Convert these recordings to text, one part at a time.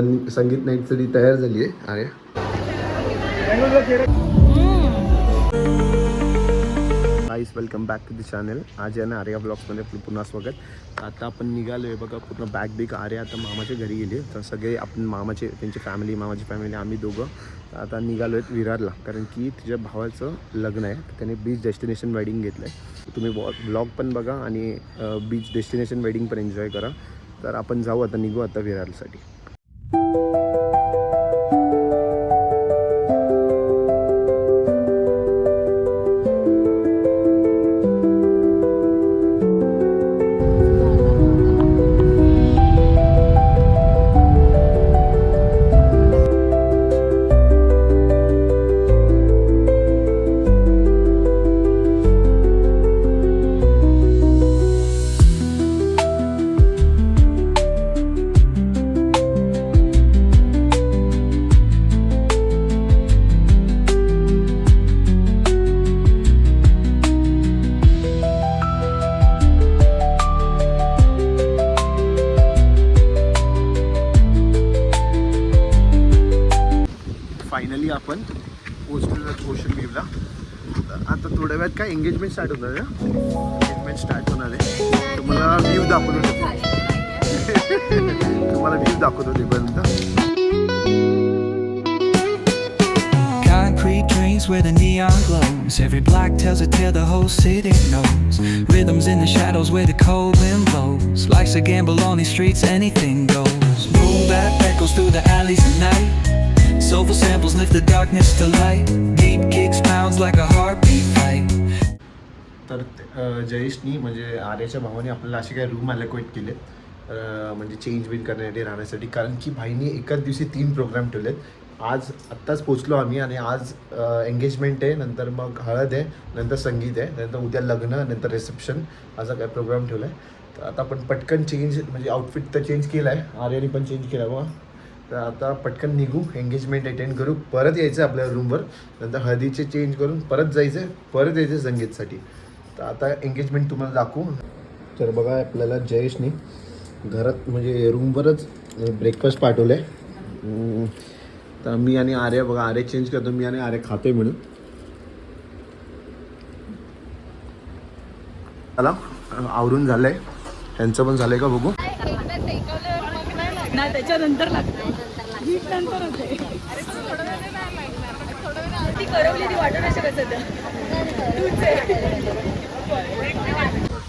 संगीत नाईटसाठी तयार झाली आहे. अरे guys, welcome back to the channel. आज आहे ना आर्या ब्लॉग्समध्ये आपलं पुन्हा स्वागत. आता आपण निघालो आहे बघा, पूर्ण बॅग बिग. आर्या आता मामाच्या घरी गेली. तर सगळे आपण मामाची फॅमिली आम्ही दोघं आता निघालो आहेत विरारला, कारण की तिच्या भावाचं लग्न आहे. तर त्याने बीच डेस्टिनेशन वेडिंग घेतलं आहे. तुम्ही ब्लॉग पण बघा आणि बीच डेस्टिनेशन वेडिंग पण एन्जॉय करा. तर आपण जाऊ आता, निघू आता विरारसाठी. फायनली आपण पोहोचलेलो ओशन व्ह्यूला. आता थोड्या वेळात काय एंगेजमेंट स्टार्ट होणार आहे. एंगेजमेंट स्टार्ट होणार आहे. तुम्हाला व्ह्यू दाखवतो तेपर्यंत. Concrete drains where the neon glows. Every block tells a tale the whole city knows. Rhythms in the shadows where the cold wind blows. Life's a gamble on these streets, anything goes. Boom bap echoes through the alleys at night. Soulful samples lift the darkness to light. Deep kicks pounds like a heartbeat fight. तर जयेशनी म्हणजे आर्याच्या भावाने आपल्याला असे काही room allocate केले, म्हणजे change बिन करण्यासाठी, राहण्यासाठी. कारण की भाईनी एकाच दिवशी 3 प्रोग्राम ठेवलेत. आज आत्ताच पोचलो आम्ही आणि आज एंगेजमेंट आहे, नंतर मग हळद आहे, नंतर संगीत आहे, नंतर उद्या लग्न, नंतर रिसेप्शन, असा काय प्रोग्राम ठेवला आहे. तर आता आपण पटकन चेंज, म्हणजे आउटफिट तर चेंज केला आहे, आर्याने पण चेंज केला बघा. तर आता पटकन निघू, एंगेजमेंट अटेंड करू, परत यायचं आपल्या रूमवर, नंतर हळदीचे चेंज करून परत जायचं, परत यायचं संगीतसाठी. तर आता एंगेजमेंट तुम्हाला दाखवू. तर बघा, आपल्याला जयेशने घरात म्हणजे रूमवरच ब्रेकफास्ट पाठवलं आहे. तर मी आणि आर्या बघा, आर्या चेंज करतो, मी आणि आर्या खातोय म्हणून. चला, आवरून झालं आहे, त्यांचं पण झालं आहे का बघू. नाही, त्याच्यानंतर लागतं. ती करवली, ती वाटू नाही शकत सध्या.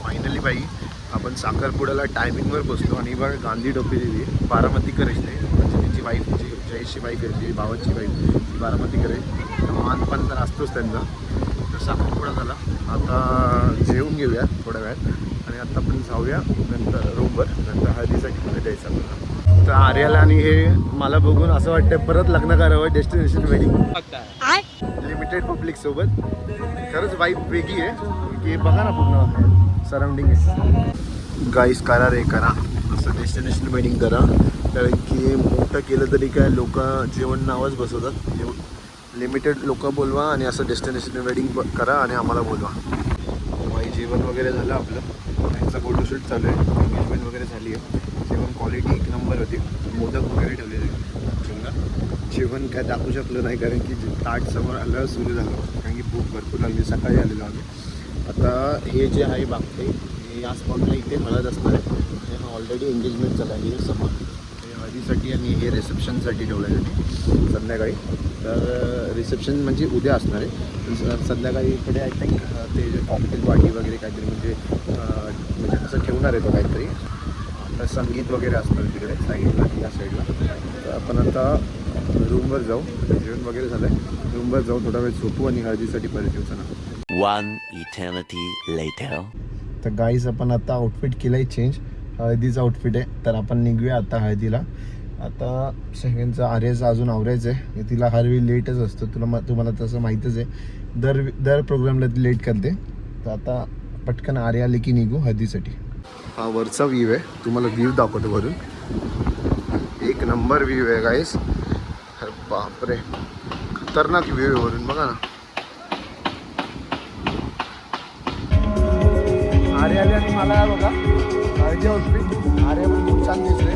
फायनली बाई, आपण साखरपुड्याला टायमिंगवर बसलो आणि बघा गांधी टोपी दिली. बारामती करायची, म्हणजे तिची वाईफ, जयेशची वाईफ आहे, भावाची वाईफ, ती बारामती करायची. मानपान तर असतोच त्यांचा. तर साखरपुडा झाला, आता जेवून घेऊया थोड्या वेळात आणि आता आपण जाऊया नंतर रूमवर, नंतर हळदीसाठी पुढे जायचं आपल्याला. तर आर्याला आणि हे मला बघून असं वाटतं परत लग्न करावं डेस्टिनेशन वेडिंग लिमिटेड पब्लिक सोबत. खरंच वाईफ वेगळी आहे की बघा ना, पूर्ण सराउंडिंग आहे. गाईस, करा रे करा, असं डेस्टिनेशन वेडिंग करा. कारण की मोठं केलं तरी काय, लोक जेवण नावच बसवतात. लिमिटेड लोक बोलवा आणि असं डेस्टिनेशन वेडिंग करा आणि आम्हाला बोलवा. वाई जेवण वगैरे झालं आपलं, त्यांचा फोटोशूट चालू आहे, एंगेजमेंट वगैरे झाली आहे. जेवण क्वालिटी एक नंबर होती, मोदक वगैरे ठेवलेले. जेवण काय दाखवू शकलो नाही, कारण की ताट समोर आलं सुरू झालं, कारण की भूक भरपूर लागली. सकाळी आलेलो आम्ही. आता हे जे आहे बागते, हे या स्पॉटला इथे हळद असणार आहे. हे ऑलरेडी एंगेजमेंट चालू आहे समोर, हे हळदीसाठी आणि हे रिसेप्शनसाठी ठेवण्यासाठी संध्याकाळी. तर रिसेप्शन म्हणजे उद्या असणार आहे. संध्याकाळी इकडे आय थिंक ते कॉकटेल पार्टी वगैरे काहीतरी, म्हणजे असं ठेवणार आहे तो काहीतरी. आता संगीत वगैरे असणार तिकडे साईडला, या साईडला. तर आपण आता रूमवर जाऊ, जेवण वगैरे झालं आहे, रूमवर जाऊ, थोडा वेळ झोपू आणि हळदीसाठी परत येऊ. चला. One eternity later. तर गाईज, आपण आता आउटफिट केलं आहे चेंज, हळदीचं आउटफिट आहे. तर आपण निघूया आता हळदीला. आता सेकंडचं आर्याचं अजून आवरायचं आहे. तिला हरवी लेटच असतं, तुम्हाला तसं माहीतच आहे. दर प्रोग्रामला ती लेट करते. तर आता पटकन आर्या आली की निघू हळदीसाठी. हा वरचा व्ह्यू आहे, तुम्हाला व्ह्यू दाखवतो वरून. एक नंबर व्ह्यू आहे गाईज. अरे बापरे, खतरनाक व्ह्यू आहे वरून, बघा ना. आर्या आली आणि मला बघा हळदी आउटफिट. आर्या पण खूप छान दिसले.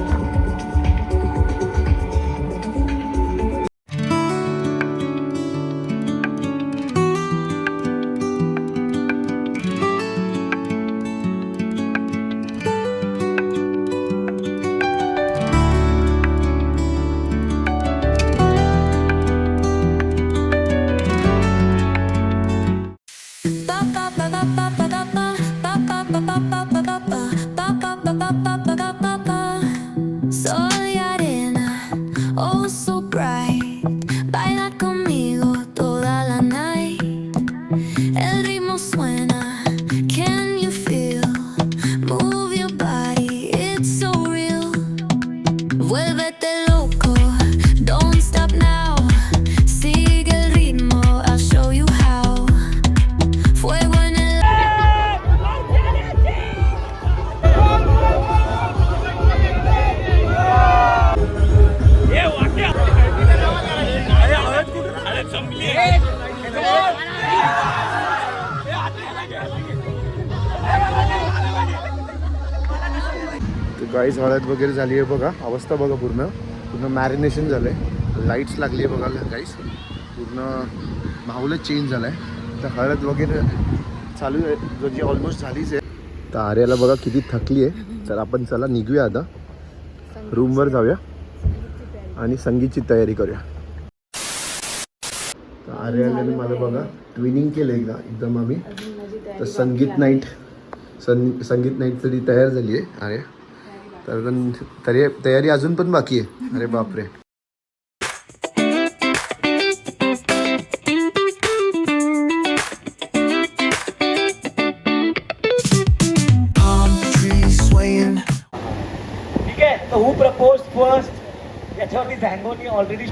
गाईस हळद वगैरे झाली आहे बघा. अवस्था बघा, पूर्ण पूर्ण मॅरिनेशन झालं आहे. लाईट्स लागली आहे बघा गाईस. पूर्ण माहोलच चेंज झाला आहे. तर हळद वगैरे चालू आहे, जो जी ऑलमोस्ट झालीच आहे. तर आर्याला बघा किती थकली आहे. तर आपण चला निघूया आता, रूमवर जाऊया आणि संगीतची तयारी करूया. तर आर्याने मला बघा ट्विनिंग केलं एकदम आम्ही. तर संगीत नाईटसाठी तयार झाली आहे आर्या. तर तयारी अजून पण बाकी आहे. अरे बापरे. ठीक आहे. तर हू प्रपोज फर्स्ट याच्यावरती झँगोनी ऑलरेडी.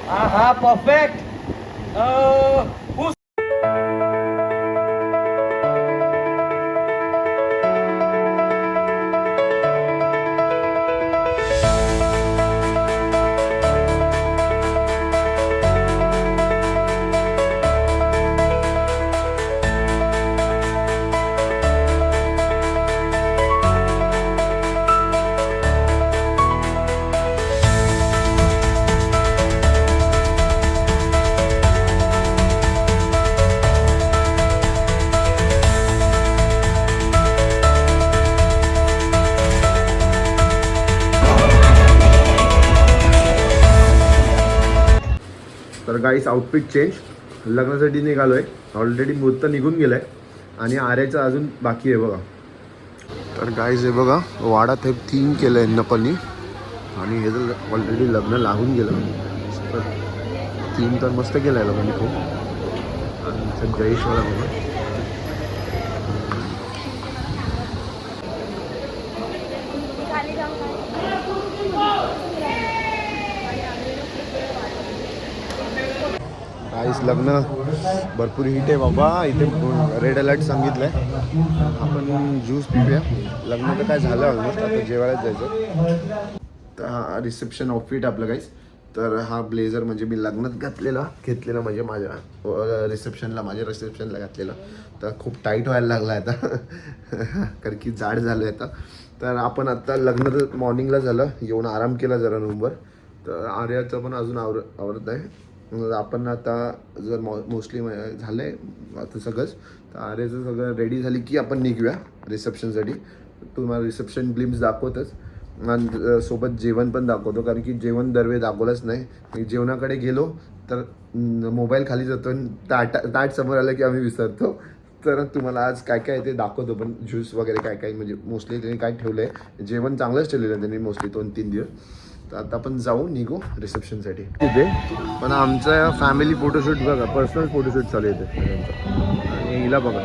हा परफेक्ट. हू तर गाईस आउटफिट चेंज, लग्नासाठी निघालो आहे. ऑलरेडी मुहूर्त निघून गेलं आहे आणि आर्याचं अजून बाकी आहे बघा. तर गाईस हे बघा, वाडा ते 3 केलं आहे नपनी आणि हे जर ऑलरेडी लग्न लागून गेलं. तर 3 तर मस्त केलं आहे लग्न खूप. आणि जयेश्वरा बघा. गाईस लग्न भरपूर हिट आहे बाबा. इथे रेड अलर्ट सांगितलं आहे. आपण ज्यूस पिऊया. लग्न तर काय झालं ऑलमोस्ट, आता जेवायलाच जायचं. तर हा रिसेप्शन आउटफिट आपलं गाईस. तर हा ब्लेझर म्हणजे मी लग्नात घेतलेला म्हणजे माझ्या रिसेप्शनला घातलेला. तर खूप टाईट व्हायला लागला आता कारण की जाड झालं आहे आता. तर आपण आता लग्न तर मॉर्निंगला झालं, येऊन आराम केला जरा रूमवर. तर आर्याचं पण अजून आवरत आहे. आपण आता जर मोस्टली झालं आहे आता सगळंच. तर आर्याचं सगळं रेडी झाली की आपण निघूया रिसेप्शनसाठी. तुम्हाला रिसेप्शन ग्लिम्स दाखवतच आणि सोबत जेवण पण दाखवतो, कारण की जेवण दरवेळी दाखवलंच नाही. जेवणाकडे गेलो तर मोबाईल खाली जातो आणि ताट समोर आलं की आम्ही विसरतो. तर तुम्हाला आज काय काय ते दाखवतो, पण ज्यूस वगैरे काय काय म्हणजे मोस्टली त्यांनी काय ठेवलं आहे. जेवण चांगलंच ठेवलेलं आहे त्यांनी मोस्टली 2-3 दिवस. तर आता आपण जाऊ निघू रिसेप्शनसाठी तिथे. पण आमचा फॅमिली फोटोशूट बघा, पर्सनल फोटोशूट चालू येते आणि हिला बघा.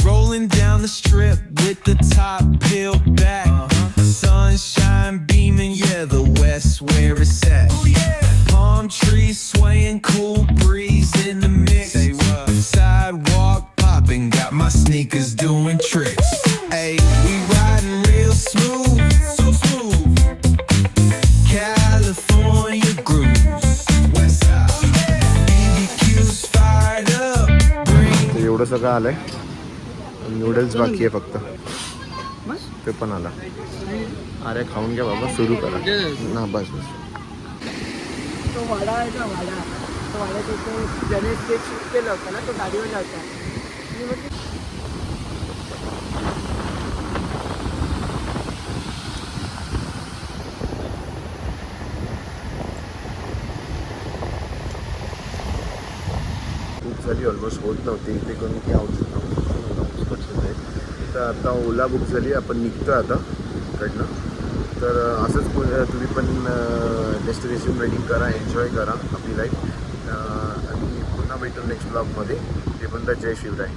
Rolling down the strip with the top peeled back. Sunshine beaming, yeah, the west where it's at. Palm trees swaying, cool breeze in the mix. Sidewalk popping, got my sneakers doing tricks. Hey, we riding real smooth, so smooth. California grooves, west side. BBQ's fired up, bring. एवढं सगळं आलंय. Noodles बाकी आहे फक्त, ते पण आला. अरे खाऊन घ्या बाबा, सुरू करा ना. बस तो वाडा आहे का वाडा, तो वाड्यात तो ज्याने स्टेज शूट केलं होतं ना, तो गाडीवर जाता. बुक झाली, ऑलमोस्ट होत नव्हती इथे कोणी की औषध तर आता ओला बुक झाली. आपण निघतो आता इकडनं. तर असंच तुम्ही पण डेस्टिनेशन वेडिंग करा, एन्जॉय करा आपली लाईफ. आणि पुन्हा भेटू नेक्स्ट ब्लॉगमध्ये. ते पण जय शिवराय.